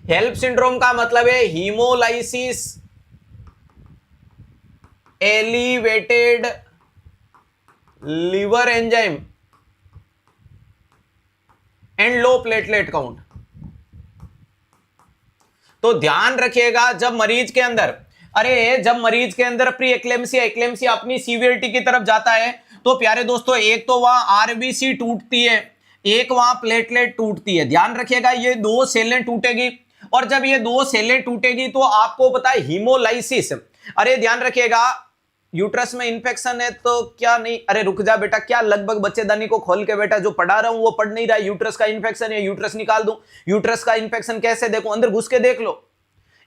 HELLP syndrome का मतलब है haemolysis elevated liver enzyme and low platelet count. तो ध्यान रखिएगा जब मरीज के अंदर प्री एक्लेम्सिया एक्लेम्सिया अपनी सीवियरिटी की तरफ जाता है तो प्यारे दोस्तों एक तो वहां आरबीसी टूटती है, एक वहां प्लेटलेट टूटती है। ध्यान रखिएगा ये दो सेलें टूटेगी और जब ये दो सेलें टूटेगी तो आपको पता है हीमोलाइसिस। अरे ध्यान रखिएगा यूट्रस में इंफेक्शन है तो क्या नहीं, अरे रुक जा बेटा, क्या लगभग बच्चेदानी को खोल के बेटा जो पढ़ा रहा हूं वो पढ़ नहीं रहा, यूट्रस का इंफेक्शन है, यूट्रस निकाल दूं। यूट्रस का इंफेक्शन कैसे देखो, अंदर घुस के देख लो,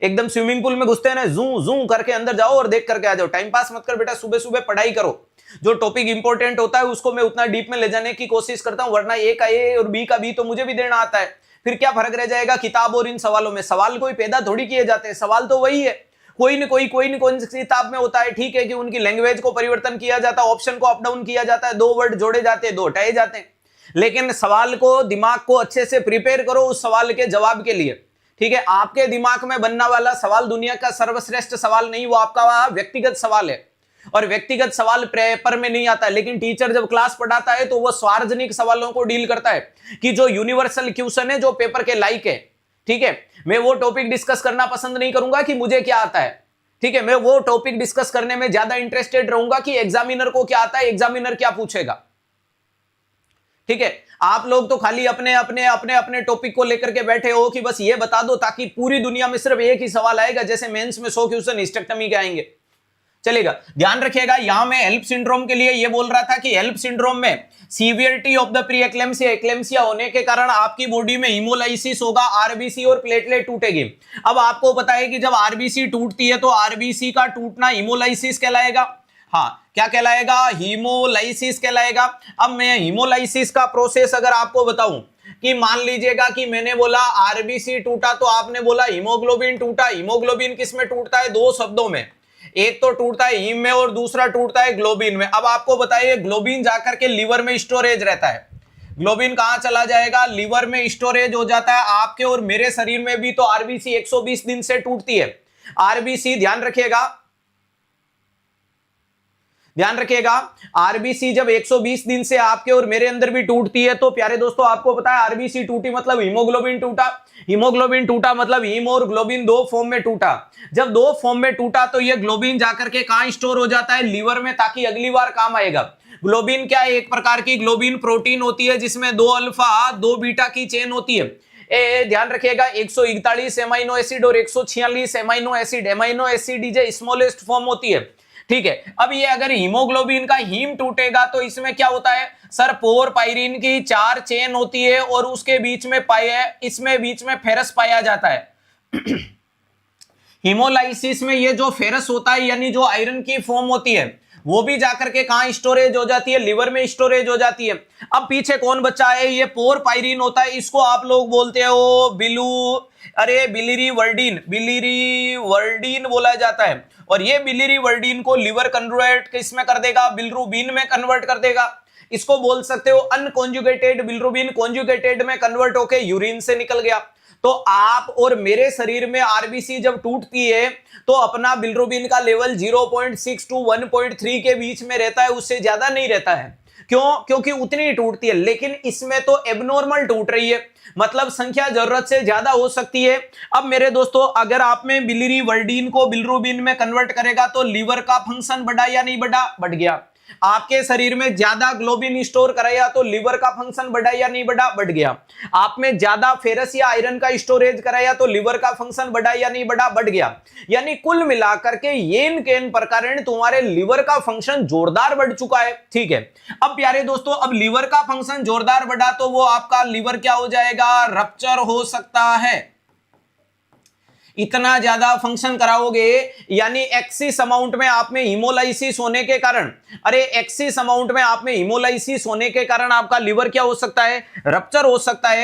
एकदम स्विमिंग पूल में घुसते हैं ना, जू जू करके अंदर जाओ और देख करके आ जाओ। टाइम पास मत कर बेटा, सुबह सुबह पढ़ाई करो। जो टॉपिक इंपॉर्टेंट होता है उसको मैं उतना डीप में ले जाने की कोशिश करता हूं, वरना ए का ए और बी का बी तो मुझे भी देना आता है, फिर क्या फर्क रह जाएगा किताब और इन सवालों में। सवाल कोई पैदा थोड़ी किए जाते हैं, सवाल तो वही है, कोई न कोई किताब में होता है। ठीक है कि उनकी लैंग्वेज को परिवर्तन किया जाता है, ऑप्शन को अप डाउन किया जाता है, दो वर्ड जोड़े जाते हैं, दो हटाए जाते हैं, लेकिन सवाल को दिमाग को अच्छे से प्रिपेयर करो उस सवाल के जवाब के लिए। ठीक है, आपके दिमाग में बनने वाला सवाल दुनिया का सर्वश्रेष्ठ सवाल नहीं, वो आपका व्यक्तिगत सवाल है और व्यक्तिगत सवाल पेपर में नहीं आता है। लेकिन टीचर जब क्लास पढ़ाता है तो वो सार्वजनिक सवालों को डील करता है कि जो यूनिवर्सल क्वेश्चन है, जो पेपर के लायक है। ठीक है, मैं वो टॉपिक डिस्कस करना पसंद नहीं करूंगा कि मुझे क्या आता है। ठीक है, मैं वो टॉपिक डिस्कस करने में ज्यादा इंटरेस्टेड रहूंगा कि एग्जामिनर को क्या आता है, एग्जामिनर क्या पूछेगा। ठीक है, आप लोग तो खाली अपने अपने अपने अपने टॉपिक को लेकर के बैठे हो कि बस ये बता दो ताकि पूरी दुनिया में सिर्फ एक ही सवाल आएगा, जैसे मेंस में 100 क्वेश्चन हिस्टेक्टमी के आएंगे। चलेगा, ध्यान रखिएगा। यहां मैं हेल्प सिंड्रोम के लिए ये बोल रहा था कि हेल्प सिंड्रोम में severity of the pre eclampsia eclampsia होने के कारण आपकी बॉडी में हीमोलाइसिस होगा, आरबीसी और प्लेटलेट टूटेगी। अब आपको पता है कि जब आरबीसी टूटती है तो आरबीसी का टूटना हीमोलाइसिस कहलाएगा। हाँ, क्या कहलाएगा, हीमोलाइसिस कहलाएगा। अब मैं हीमोलाइसिस का प्रोसेस अगर आपको बताऊं कि मान लीजिएगा कि मैंने बोला आरबीसी टूटा तो आपने बोला हीमोग्लोबिन टूटा। हीमोग्लोबिन किस में टूटता है, दो शब्दों में, एक तो टूटता है हीम में और दूसरा टूटता है ग्लोबिन में। अब आपको बताइए ग्लोबिन जाकर के लीवर में स्टोरेज रहता है, ग्लोबिन कहां चला जाएगा, लीवर में स्टोरेज हो जाता है। आपके और मेरे शरीर में भी तो आरबीसी 120 दिन से टूटती है। आरबीसी ध्यान रखिएगा, ध्यान रखिएगा, आरबीसी जब 120 दिन से आपके और मेरे अंदर भी टूटती है तो प्यारे दोस्तों आपको पता है आरबीसी टूटी मतलब हीमोग्लोबिन टूटा। हीमोग्लोबिन टूटा मतलब हीम और ग्लोबिन दो फॉर्म में टूटा। जब दो फॉर्म में टूटा तो ये ग्लोबिन जाकर के कहां स्टोर हो जाता है, लीवर में, ताकि अगली बार काम आएगा। ग्लोबिन क्या है, एक प्रकार की ग्लोबिन प्रोटीन होती है जिसमें 2 अल्फा 2 बीटा की चेन होती है। ध्यान रखिएगा 141 एमाइनो एसिड और 146 एमाइनो एसिड, एमाइनो एसिड जो स्मॉलेस्ट फॉर्म होती है। ठीक है, अब ये अगर हीमोग्लोबिन का हीम टूटेगा तो इसमें क्या होता है सर, पोरपाइरिन की 4 चेन होती है और उसके बीच में इसमें बीच में फेरस पाया जाता है। हीमोलाइसिस में ये जो फेरस होता है यानी जो आयरन की फॉर्म होती है वो भी जाकर के कहां स्टोरेज हो जाती है, लिवर में स्टोरेज हो जाती है। अब पीछे कौन बच्चा है, ये पोरपाइरिन होता है, इसको आप लोग बोलते हो बिलिरीवर्डिन बोला जाता है। और ये बिलिरीवर्डिन को लिवर कन्वर्ट किसमें कर देगा, बिलिरुबिन में कन्वर्ट कर देगा। इसको बोल सकते हो अनकॉन्जुगेटेड बिलिरुबिन, कॉन्जुगेटेड में कन्वर्ट होके यूरिन से निकल गया। तो आप और मेरे शरीर में आरबीसी जब टूटती है तो अपना बिलिरुबिन का लेवल 0.6 to 1.3 के बीच में रहता है, उससे ज्यादा नहीं रहता है। क्यों, क्योंकि उतनी ही टूटती है। लेकिन इसमें तो एबनॉर्मल टूट रही है, मतलब संख्या जरूरत से ज्यादा हो सकती है। अब मेरे दोस्तों अगर आप में बिलिरीवर्डिन को बिलिरुबिन में कन्वर्ट करेगा तो लीवर का फंक्शन बढ़ा या नहीं बढ़ा, बढ़ गया। आपके शरीर में ज्यादा ग्लोबिन स्टोर कराया तो लीवर का फंक्शन बढ़ा या नहीं बढ़ा, बढ़ गया। आप में ज्यादा फेरस या आयरन का स्टोरेज कराया तो लीवर का फंक्शन बढ़ा या नहीं बढ़ा, बढ़ गया। यानी कुल मिलाकर के येन केन प्रकारेण तुम्हारे लीवर का फंक्शन जोरदार बढ़ चुका है। ठीक है, अब प्यारे दोस्तों अब लीवर का फंक्शन जोरदार बढ़ा तो वो आपका लीवर क्या हो जाएगा, रप्चर हो सकता है। इतना ज्यादा फंक्शन कराओगे यानी एक्सिस अमाउंट में आप में हीमोलाइसिस होने के कारण, एक्सिस अमाउंट में आप में हीमोलाइसिस होने के कारण आपका लीवर क्या हो सकता है, रप्चर हो सकता है।